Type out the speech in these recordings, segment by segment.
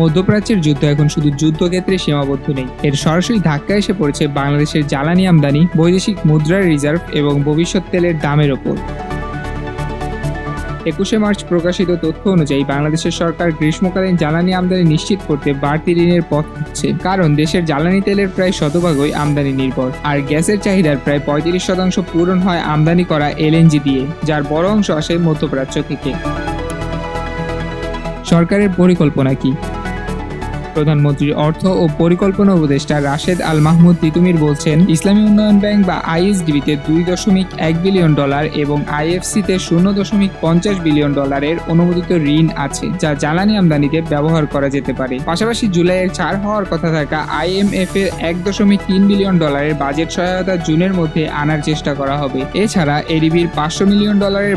মধ্যপ্রাচ্যের যুদ্ধ এখন শুধু যুদ্ধক্ষেত্রে সীমাবদ্ধ নেই, এর সরাসরি ধাক্কা এসে পড়েছে বাংলাদেশের জ্বালানি আমদানি, বৈদেশিক মুদ্রার রিজার্ভ এবং ভবিষ্যৎ তেলের দামের ওপর। 21শে মার্চ প্রকাশিত তথ্য অনুযায়ী বাংলাদেশের সরকার গ্রীষ্মকালীন জ্বালানি আমদানি নিশ্চিত করতে বাড়তি ঋণের পথ খুঁজছে, কারণ দেশের জ্বালানি তেলের প্রায় শতভাগই আমদানি নির্ভর, আর গ্যাসের চাহিদার প্রায় 35% পূরণ হয় আমদানি করা এলএনজি দিয়ে, যার বড় অংশ আসে মধ্যপ্রাচ্য থেকে। সরকারের পরিকল্পনা কি? প্রধানমন্ত্রীর অর্থ ও পরিকল্পনা উপদেষ্টা রাশেদ আল মাহমুদ তিতুমির বলছেন, ইসলামী উন্নয়ন ব্যাংক বা আইএসডিবিতে $2.1 বিলিয়ন এবং আইএফসিতে $0.50 বিলিয়ন অনুমোদিত ঋণ আছে, যা জ্বালানি আমদানিতে ব্যবহার করা যেতে পারে। পাশাপাশি জুলাইয়ের ছাড় হওয়ার কথা থাকা IMF এর $1.3 বিলিয়ন বাজেট সহায়তা জুনের মধ্যে আনার চেষ্টা করা হবে। এছাড়া এডিবির $500 মিলিয়ন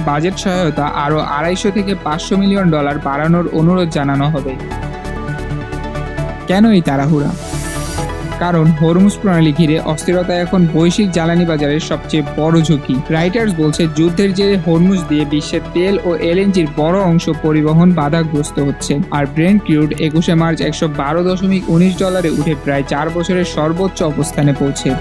বাজেট সহায়তা আরও $250 থেকে $500 মিলিয়ন বাড়ানোর অনুরোধ জানানো হবে। কেন এই তাড়াহুড়া? কারণ হরমুজ প্রণালী ঘিরে অস্থিরতা এখন বৈশ্বিক জ্বালানি বাজারের সবচেয়ে বড় ঝুঁকি। রাইটার্স বলছে, যুদ্ধের জেরে হরমুজ দিয়ে বিশ্বের তেল ও এলএনজির বড় অংশ পরিবহন বাধাগ্রস্ত হচ্ছে, আর ব্রেন্ট ক্রুড 21শে মার্চ $112.19 উঠে প্রায় 4 বছরের সর্বোচ্চ অবস্থানে পৌঁছে।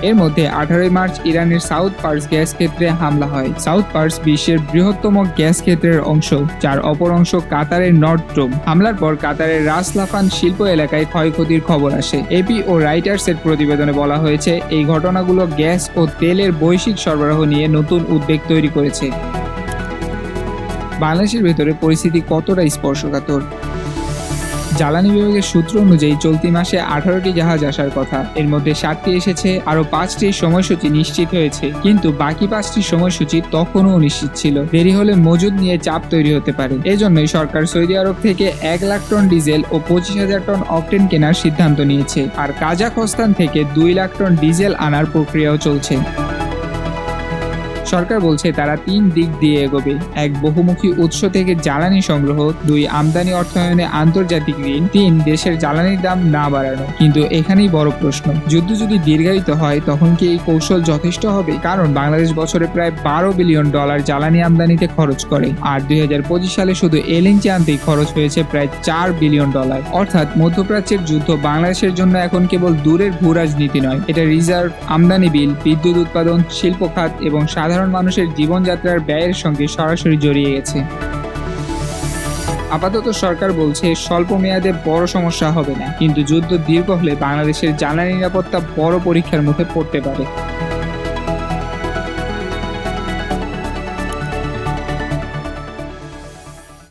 এর মধ্যে 18 মার্চ ইরানের সাউথ পার্স গ্যাস ক্ষেত্রে হামলা হয়। সাউথ পার্স বিশ্বের বৃহত্তম গ্যাস ক্ষেত্রের অংশ, যার অপর অংশ কাতারের নর্থ ডোম। হামলার পর কাতারের রাস লাফান শিল্প এলাকায় ক্ষয়ক্ষতির খবর আসে। এপি ও রাইটার্সের প্রতিবেদনে বলা হয়েছে, এই ঘটনাগুলো গ্যাস ও তেলের বৈশ্বিক সরবরাহ নিয়ে নতুন উদ্বেগ তৈরি করেছে। বাংলাদেশের ভেতরে পরিস্থিতি কতটা স্পর্শকাতর? জ্বালানি বিভাগের সূত্র অনুযায়ী চলতি মাসে 18টি জাহাজ আসার কথা, এর মধ্যে 7টি এসেছে, আরো 5টির সময়সূচি নিশ্চিত হয়েছে, কিন্তু বাকি 5টির সময়সূচি তখনও অনিশ্চিত ছিল। দেরি হলে মজুদ নিয়ে চাপ তৈরি হতে পারে। এজন্যই সরকার সৌদি আরব থেকে 1 লাখ টন ডিজেল ও 25,000 টন অকটেন কেনার সিদ্ধান্ত নিয়েছে, আর কাজাখস্তান থেকে 2 লাখ টন ডিজেল আনার প্রক্রিয়াও চলছে। সরকার বলছে তারা 3 দিক দিয়ে এগোবে: 1 বহুমুখী উৎস থেকে জ্বালানি সংগ্রহ, 2 আমদানি অর্থায়নে আন্তর্জাতিক ঋণ, 3 দেশের জ্বালানির দাম না বাড়ানো। কিন্তু এখানেই বড় প্রশ্ন, যুদ্ধ যদি দীর্ঘায়িত হয় তখন কি এই কৌশল যথেষ্ট হবে? কারণ বাংলাদেশ বছরে প্রায় $12 বিলিয়ন জ্বালানি আমদানিতে খরচ করে, আর 2025 সালে শুধু এলএনজি আনতেই খরচ হয়েছে প্রায় $4 বিলিয়ন। অর্থাৎ মধ্যপ্রাচ্যের যুদ্ধ বাংলাদেশের জন্য এখন কেবল দূরের ভূ রাজনীতি নয়, এটা রিজার্ভ, আমদানি বিল, বিদ্যুৎ উৎপাদন, শিল্প খাত এবং সাধারণ মানুষের জীবনযাত্রার ব্যয়ের সঙ্গে সরাসরি জড়িয়ে গেছে। আপাতত সরকার বলছে স্বল্প মেয়াদে বড় সমস্যা হবে না, কিন্তু যুদ্ধ দীর্ঘ হলে বাংলাদেশের জ্বালানি নিরাপত্তা বড় পরীক্ষার মুখে পড়তে পারে।